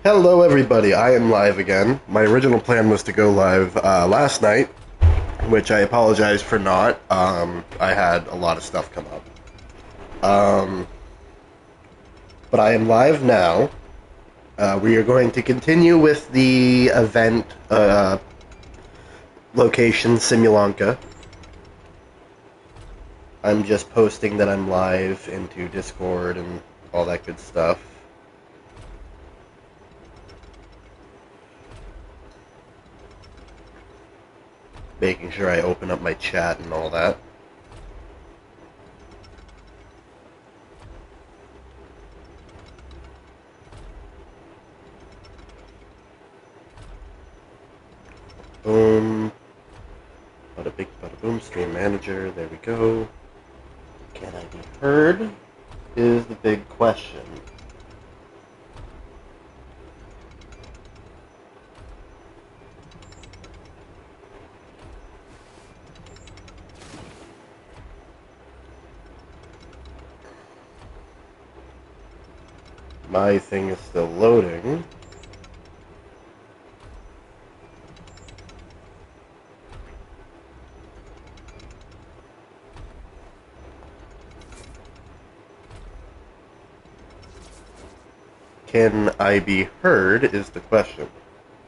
Hello, everybody. I am live again. My original plan was to go live last night, which I apologize for not. I had a lot of stuff come up. But I am live now. We are going to continue with the event location Simulanka. I'm just posting that I'm live into Discord and all that good stuff. Making sure I open up my chat and all that. Boom. Bada big, bada boom. Stream manager. There we go. Can I be heard? Is the big question. My thing is still loading. Can I be heard is the question.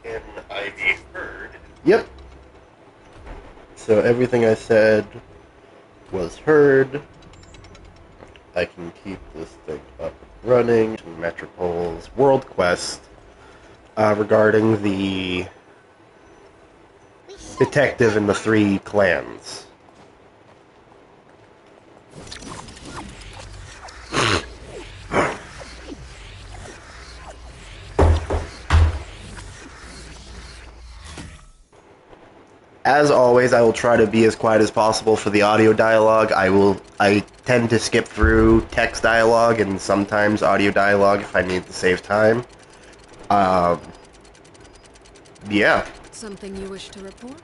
Can I be heard? Yep. So everything I said was heard. I can keep this thing up and running. Metropol's World Quest regarding the detective in the three clans. As always, I will try to be as quiet as possible for the audio dialogue. I tend to skip through text dialogue and sometimes audio dialogue if I need to save time. Um, yeah. Something you wish to report?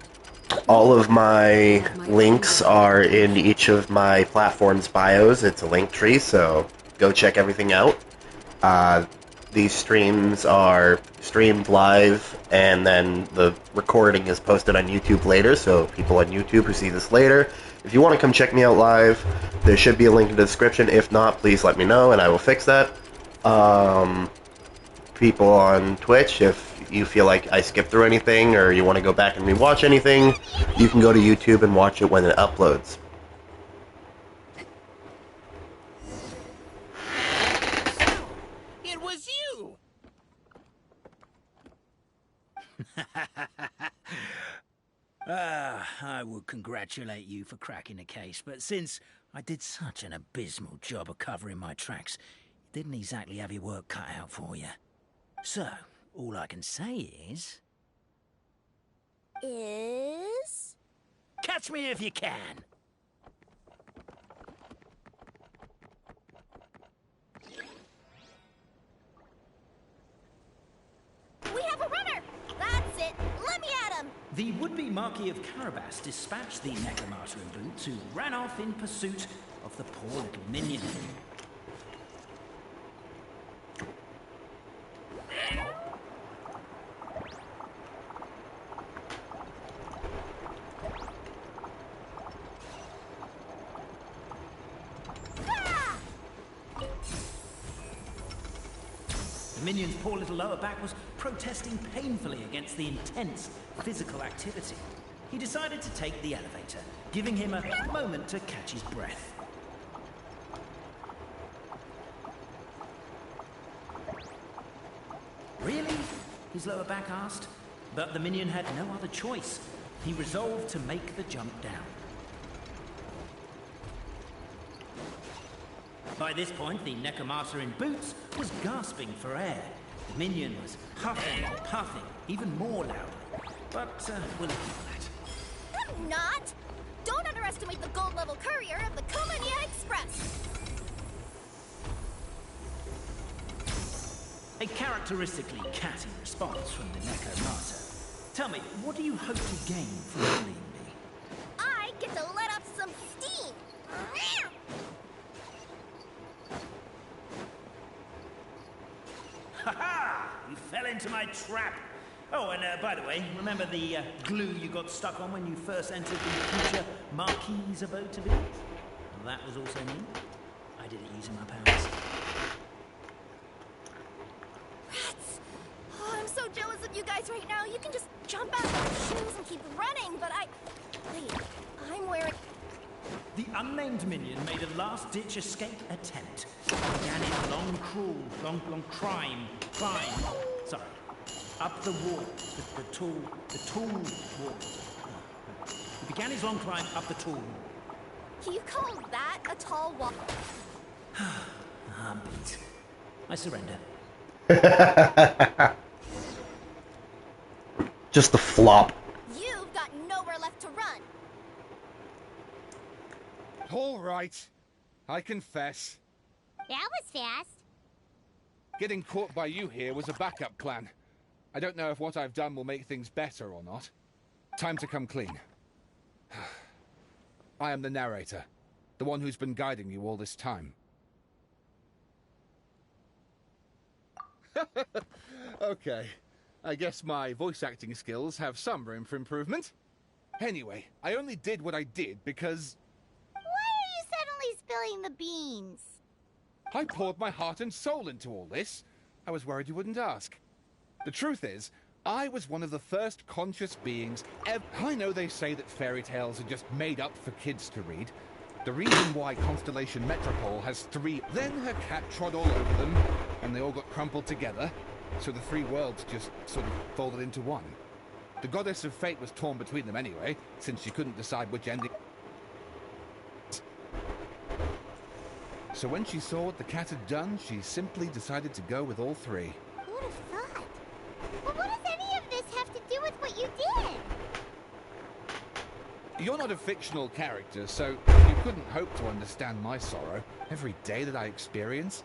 All of my links are in each of my platforms' bios. It's a link tree, so go check everything out. These streams are streamed live, and then the recording is posted on YouTube later, so people on YouTube who see this later, if you want to come check me out live, there should be a link in the description. If not, please let me know, and I will fix that. People on Twitch, if you feel like I skipped through anything, or you want to go back and rewatch anything, you can go to YouTube and watch it when it uploads. It was you! I would congratulate you for cracking the case, but since I did such an abysmal job of covering my tracks, it didn't exactly have your work cut out for you. So, all I can say is... Catch me if you can! We have a runner! That's it! Let me at him! The would-be Marquis of Carabas dispatched the Necromancer in boots, who ran off in pursuit of the poor little minion. The minion's poor little lower back was protesting painfully against the intense physical activity. He decided to take the elevator, giving him a moment to catch his breath. Really? His lower back asked. But the minion had no other choice. He resolved to make the jump down. By this point, the Necromancer in boots was gasping for air. The minion was huffing and puffing, even more loudly. But we'll ignore that. I'm not! Don't underestimate the gold-level courier of the Komania Express! A characteristically catty response from the Necromancer. Tell me, what do you hope to gain from bullying me? I get to let off some steam! Ha ha! You fell into my trap. Oh, and by the way, remember the glue you got stuck on when you first entered the future Marquis abode to be? Well, that was also me. I did it using my powers. Rats! Oh, I'm so jealous of you guys right now. You can just jump out of your shoes and keep running, but Wait, I'm wearing... The unnamed minion made a last-ditch escape attempt. Began its long crawl, long climb. Sorry. Up the wall. The tall wall. He began his long climb up the tall wall. You call that a tall wall? Beat. I surrender. Just the flop. You've got nowhere left to run. All right. I confess. That was fast. Getting caught by you here was a backup plan. I don't know if what I've done will make things better or not. Time to come clean. I am the narrator, the one who's been guiding you all this time. Okay, I guess my voice acting skills have some room for improvement. Anyway, I only did what I did because... Why are you suddenly spilling the beans? I poured my heart and soul into all this. I was worried you wouldn't ask. The truth is, I was one of the first conscious beings ever... I know they say that fairy tales are just made up for kids to read. The reason why Constellation Metropole has 3... Then her cat trod all over them, and they all got crumpled together, so the 3 worlds just sort of folded into one. The goddess of fate was torn between them anyway, since she couldn't decide which ending... So when she saw what the cat had done, she simply decided to go with all 3. Who would have thought? But what does any of this have to do with what you did? You're not a fictional character, so you couldn't hope to understand my sorrow. Every day that I experience,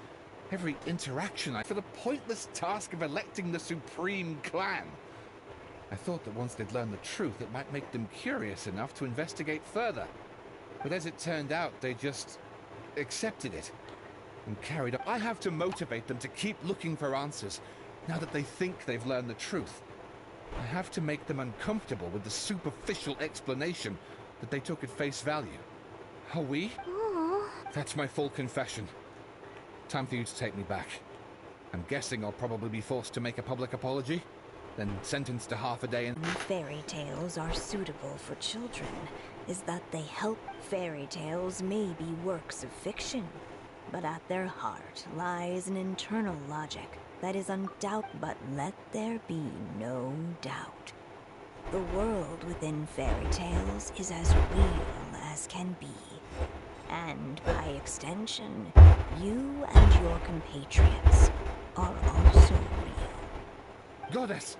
every interaction for the pointless task of electing the supreme clan. I thought that once they'd learned the truth, it might make them curious enough to investigate further. But as it turned out, they just accepted it and carried on. I have to motivate them to keep looking for answers now that they think they've learned the truth. I have to make them uncomfortable with the superficial explanation that they took at face value. Are we? Aww. That's my full confession. Time for you to take me back. I'm guessing I'll probably be forced to make a public apology, then sentenced to half a day in... Fairy tales are suitable for children is that they help. Fairy tales may be works of fiction, but at their heart lies an internal logic that is undoubted. But let there be no doubt. The world within fairy tales is as real as can be. And by extension, you and your compatriots are also real. Goddess!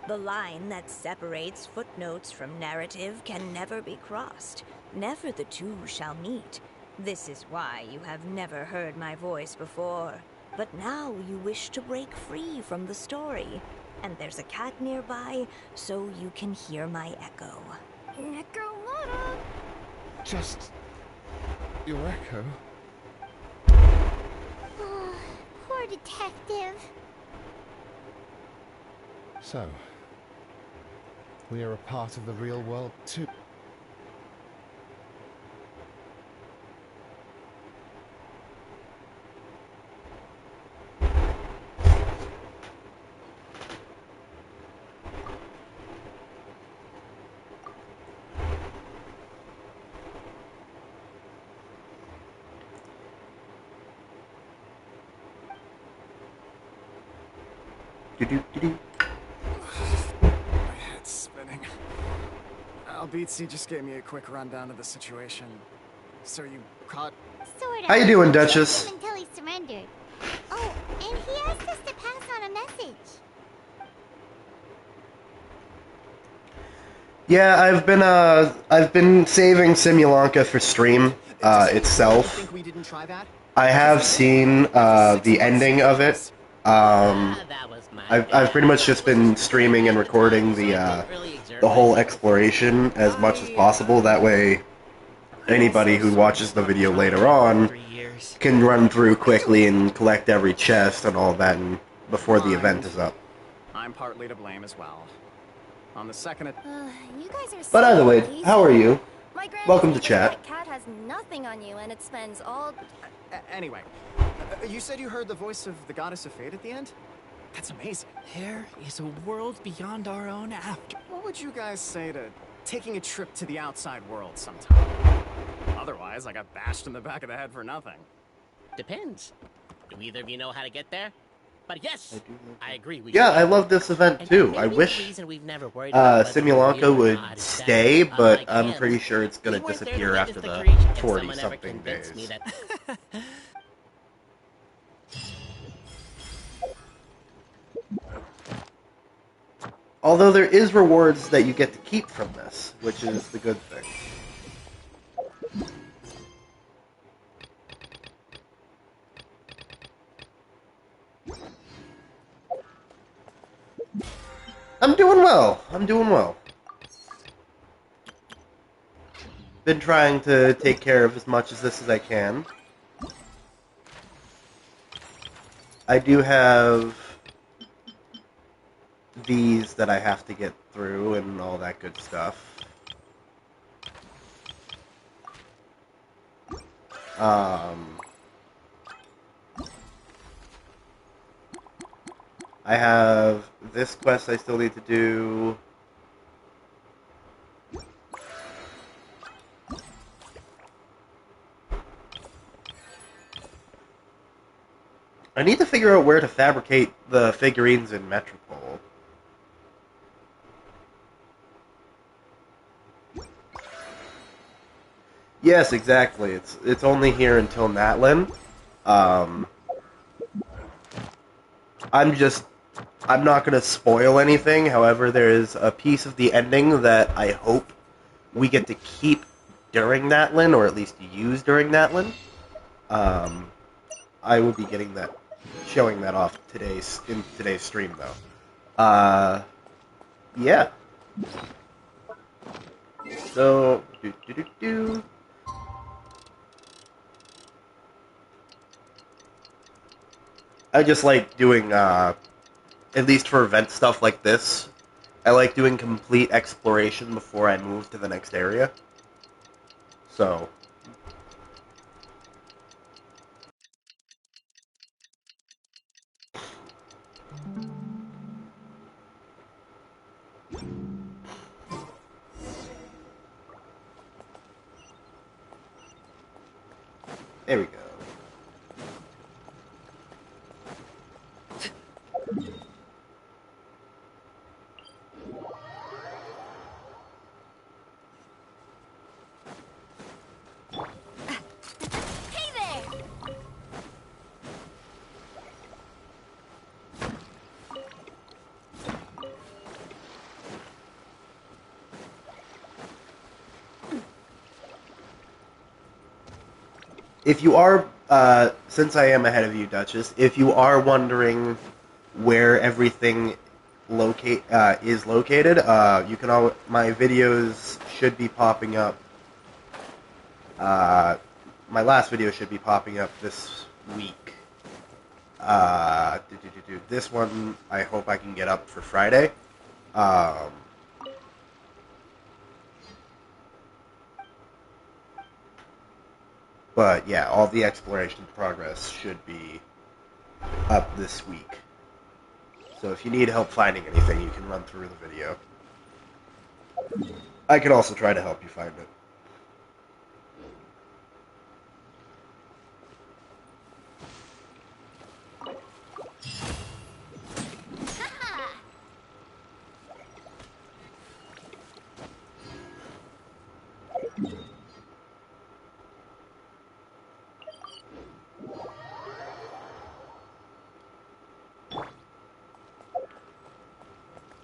The line that separates footnotes from narrative can never be crossed. Never the two shall meet. This is why you have never heard my voice before. But now you wish to break free from the story. And there's a cat nearby, so you can hear my echo. Echo what? Just... your echo? Poor detective. So... we are a part of the real world too. Do-do-do-do. My head's spinning. Albizzi just gave me a quick rundown of the situation. So you caught... Sort of. How you doing, Duchess? Him until he surrendered. Oh, and he asked us to pass on a message. Yeah, I've been saving Simulanka for stream itself. Think we didn't try that? I have seen the ending of it. I've pretty much just been streaming and recording the whole exploration as much as possible. That way, anybody who watches the video later on can run through quickly and collect every chest and all that, and before the event Mind. is up. I'm partly to blame as well. On the second You guys are But so either way, how are peaceful. you? My Granny's Welcome to neighbor's chat. pet cat has nothing on you, and it spends all... Anyway, you said you heard the voice of the goddess of fate at the end? That's amazing. There is a world beyond our own after. What would you guys say to taking a trip to the outside world sometime? Otherwise, I got bashed in the back of the head for nothing. Depends. Do either of you know how to get there? But yes, I agree. We Yeah, should. I love this event And too. maybe I the wish reason we've never worried about whether we're Simulanka real or would not is that, stay, but unlike I'm him, pretty sure it's gonna we weren't there to disappear witness after the the creation, and 40 someone ever something convinced me days. that Although there is rewards that you get to keep from this, which is the good thing. I'm doing well. I'm doing well. Been trying to take care of as much of this as I can. I do have these that I have to get through and all that good stuff. I have this quest I still need to do. I need to figure out where to fabricate the figurines in Metropole. Yes, exactly. It's only here until Natlin. I'm not going to spoil anything. However, there is a piece of the ending that I hope we get to keep during Natlin, or at least use during Natlin. I will be showing that off in today's stream, though. Yeah. So, I just like doing, at least for event stuff like this, I like doing complete exploration before I move to the next area. So, there we go. Hey there! If you are, since I am ahead of you, Duchess, if you are wondering where everything is located, you can my videos should be popping up. My last video should be popping up this week. This one, I hope I can get up for Friday. But yeah, all the exploration progress should be up this week. So if you need help finding anything, you can run through the video. I can also try to help you find it.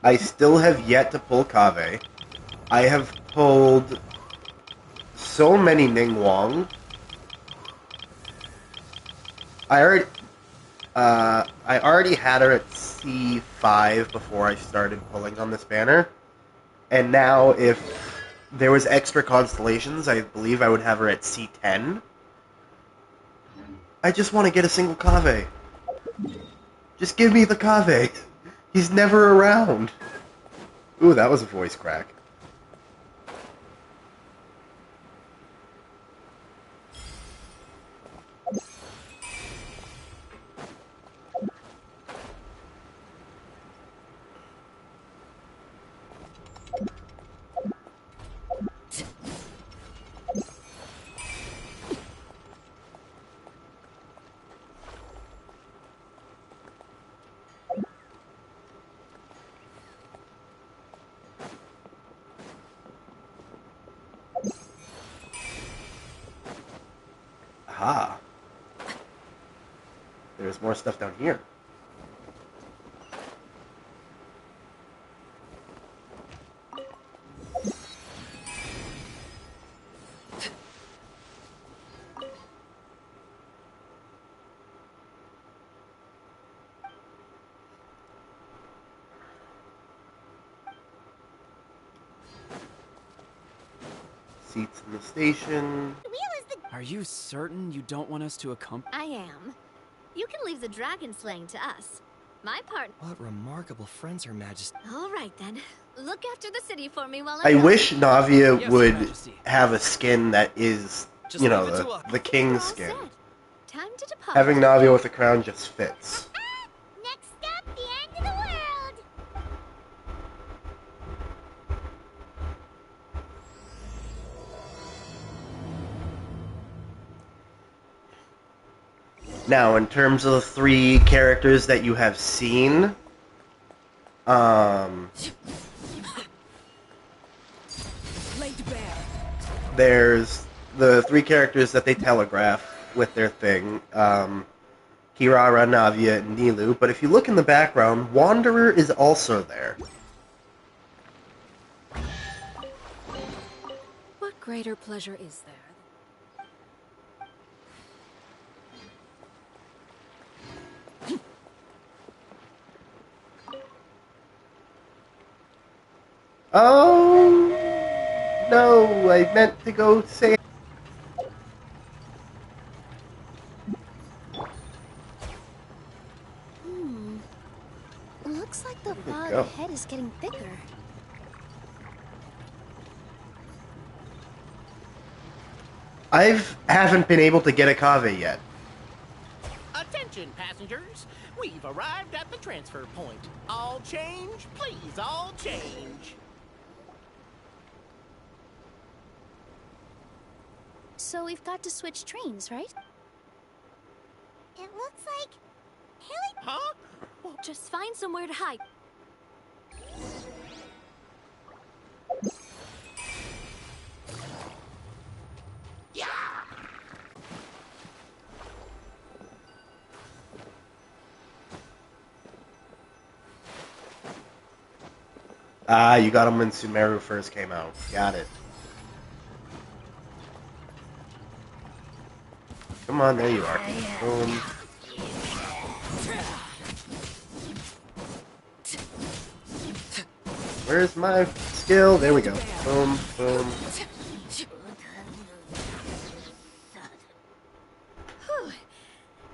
I still have yet to pull Kave. I have pulled so many Ning Wong. I already had her at C5 before I started pulling on this banner. And now, if there was extra constellations, I believe I would have her at C10. I just want to get a single Kave. Just give me the Kaveh. He's never around. Ooh, that was a voice crack. Aha. There's more stuff down here. Seats in the station. Are you certain you don't want us to accompany? I am. You can leave the dragon slaying to us. My part. What remarkable friends, Her Majesty. All right then. Look after the city for me while I I'm gone. wish Navia Yes, would Your Majesty. have a skin that is, Just you know, leave it to us. the We're king's all skin. set. Time to depart. Having Navia with a crown just fits. Next up, the end of the world. Now, in terms of the 3 characters that you have seen, there's the 3 characters that they telegraph with their thing, Kirara, Navia, and Nilu. But if you look in the background, Wanderer is also there. What greater pleasure is there? Oh, no, I meant to go say... Looks like the we fog go. ahead is getting thicker. Haven't been able to get a Kaveh yet. Attention, passengers. We've arrived at the transfer point. All change, please, all change. So we've got to switch trains, right? It looks like Haley. Huh? Just find somewhere to hide. Yeah! Ah, you got them when Sumeru first came out. Got it. Come on, there you are. Boom. Where's my skill? There we go. Boom, boom. Whew.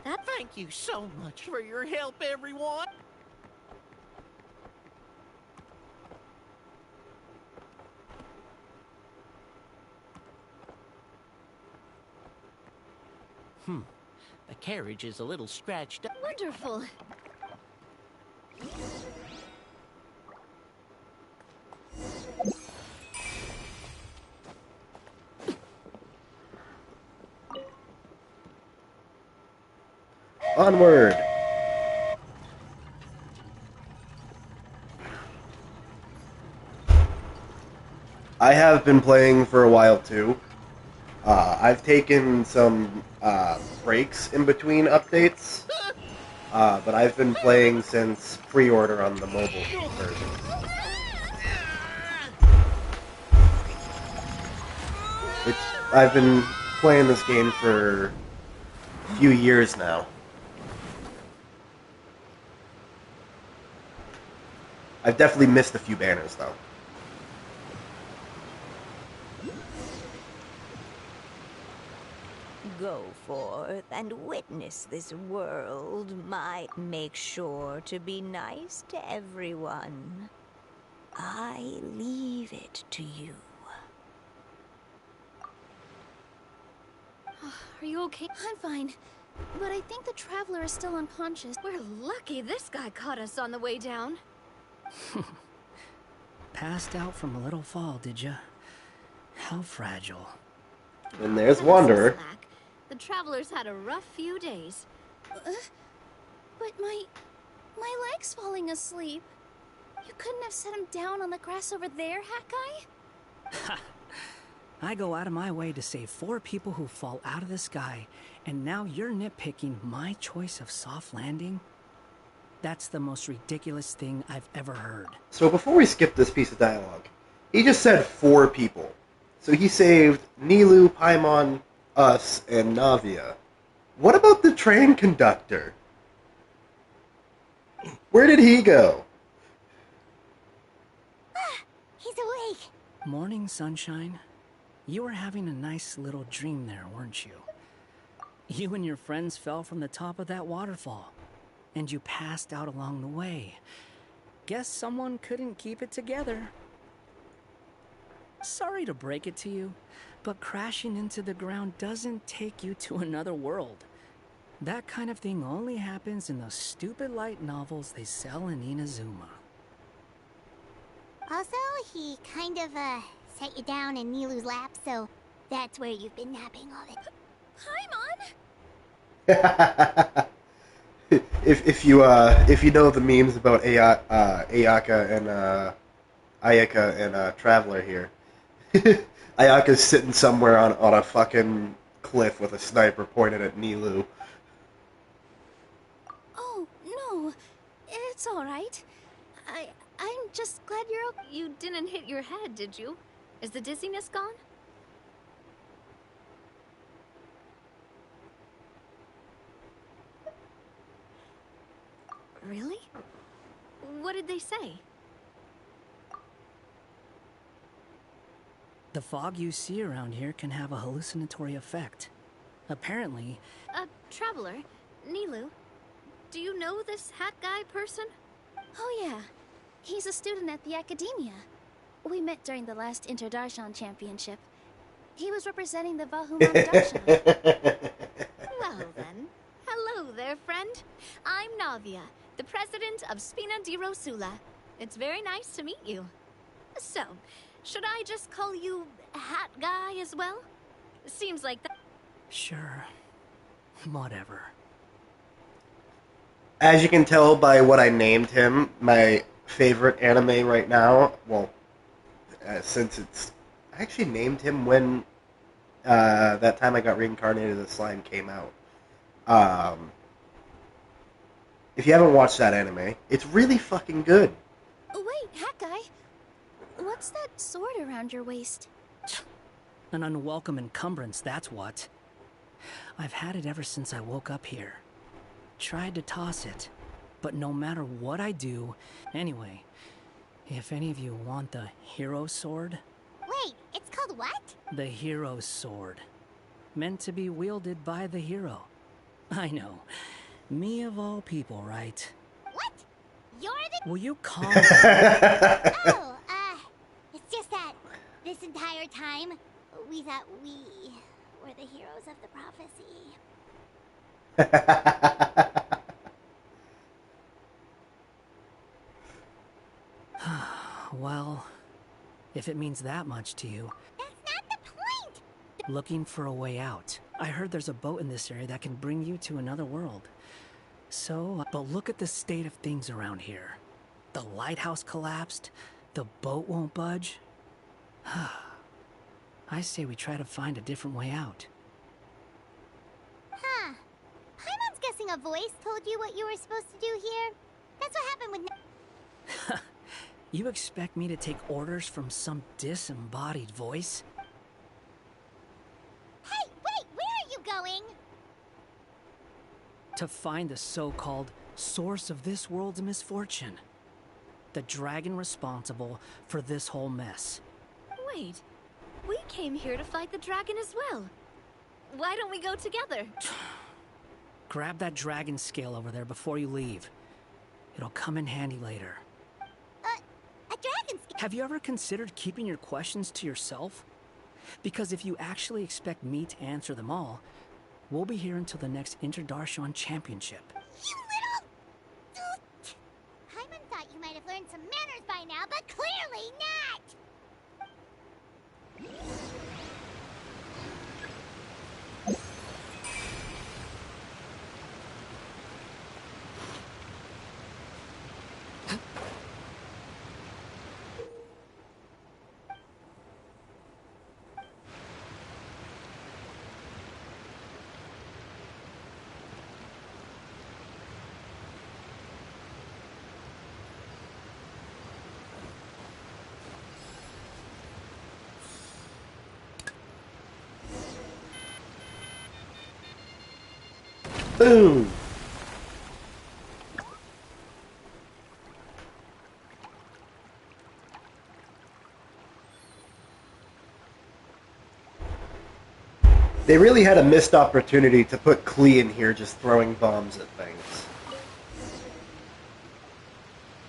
Thank you so much for your help, everyone. The carriage is a little scratched up. Wonderful. Onward! I have been playing for a while too. I've taken some breaks in between updates, but I've been playing since pre-order on the mobile version. I've been playing this game for a few years now. I've definitely missed a few banners though. Go forth and witness this world might make sure to be nice to everyone. I leave it to you. Are you okay? I'm fine. But I think the Traveler is still unconscious. We're lucky this guy caught us on the way down. Passed out from a little fall, did ya? How fragile. And there's Cut us some Wanderer. slack. The Traveler's had a rough few days. But my leg's falling asleep. You couldn't have set him down on the grass over there, Hat Guy? I go out of my way to save 4 people who fall out of the sky, and now you're nitpicking my choice of soft landing? That's the most ridiculous thing I've ever heard. So before we skip this piece of dialogue, he just said 4 people. So he saved Nilou, Paimon, us, and Navia. What about the train conductor? Where did he go? He's awake. Morning, sunshine. You were having a nice little dream there, weren't you? You and your friends fell from the top of that waterfall, and you passed out along the way. Guess someone couldn't keep it together. Sorry to break it to you, but crashing into the ground doesn't take you to another world. That kind of thing only happens in those stupid light novels they sell in Inazuma. Also, he kind of, set you down in Nilou's lap, so that's where you've been napping all the Paimon! if you know the memes about Ayaka and Ayaka and Traveler here, Ayaka's sitting somewhere on a fucking cliff with a sniper pointed at Nilou. Oh, no. It's alright. I'm just glad you're okay. You didn't hit your head, did you? Is the dizziness gone? Really? What did they say? The fog you see around here can have a hallucinatory effect. Apparently... Traveler, Nilou, do you know this Hat Guy person? Oh, yeah. He's a student at the Academia. We met during the last Inter-Darshan Championship. He was representing the Vahumon Darshan. Well then, hello there, friend. I'm Navia, the president of Spina di Rosula. It's very nice to meet you. So, should I just call you Hat Guy as well? Seems like that. Sure. Whatever. As you can tell by what I named him, my favorite anime right now, well, since it's... I actually named him when that time I got reincarnated as a slime came out. If you haven't watched that anime, it's really fucking good. Wait, Hat Guy. What's that sword around your waist? An unwelcome encumbrance, that's what. I've had it ever since I woke up here. Tried to toss it, but no matter what I do... Anyway, if any of you want the hero sword... Wait, it's called what? The hero sword. Meant to be wielded by the hero. I know. Me of all people, right? What? You're the... Will you calm down? Oh, it's just that this entire time, we thought we were the heroes of the prophecy. Well, if it means that much to you... That's not the point! Looking for a way out. I heard there's a boat in this area that can bring you to another world. So, but look at the state of things around here. The lighthouse collapsed. The boat won't budge. I say we try to find a different way out. Huh. Paimon's guessing a voice told you what you were supposed to do here. That's what happened with... You expect me to take orders from some disembodied voice? Hey, wait! Where are you going? To find the so-called source of this world's misfortune. The dragon responsible for this whole mess. Wait, we came here to fight the dragon as well. why don't we go together? Grab that dragon scale over there before you leave. It'll come in handy later. A dragon scale? Have you ever considered keeping your questions to yourself? Because if you actually expect me to answer them all, we'll be here until the next Interdarshan Championship. You little... Paimon thought you might have learned some manners by now, but clearly not! Boom! They really had a missed opportunity to put Klee in here just throwing bombs at things.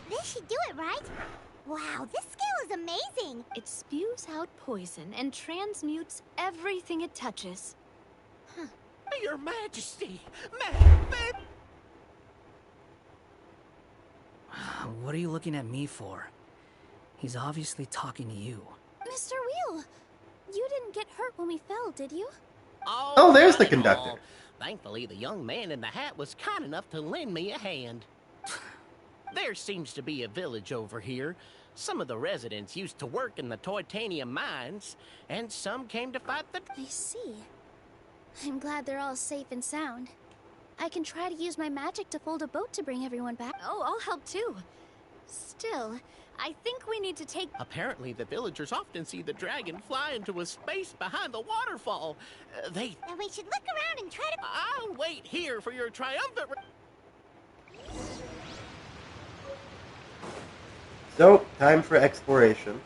This should do it, right? Wow, this scale is amazing! It spews out poison and transmutes everything it touches. Huh. Your Majesty! What are you looking at me for? He's obviously talking to you. Mr. Wheel, you didn't get hurt when we fell, did you? Oh, there's the conductor. Thankfully, the young man in the hat was kind enough to lend me a hand. There seems to be a village over here. Some of the residents used to work in the titanium mines, and some came to fight the... I see. I'm glad they're all safe and sound. I can try to use my magic to fold a boat to bring everyone back. Oh, I'll help too. Still, I think we need to take... Apparently, the villagers often see the dragon fly into a space behind the waterfall. Then we should look around and try to... I'll wait here for your triumphant... So, time for exploration.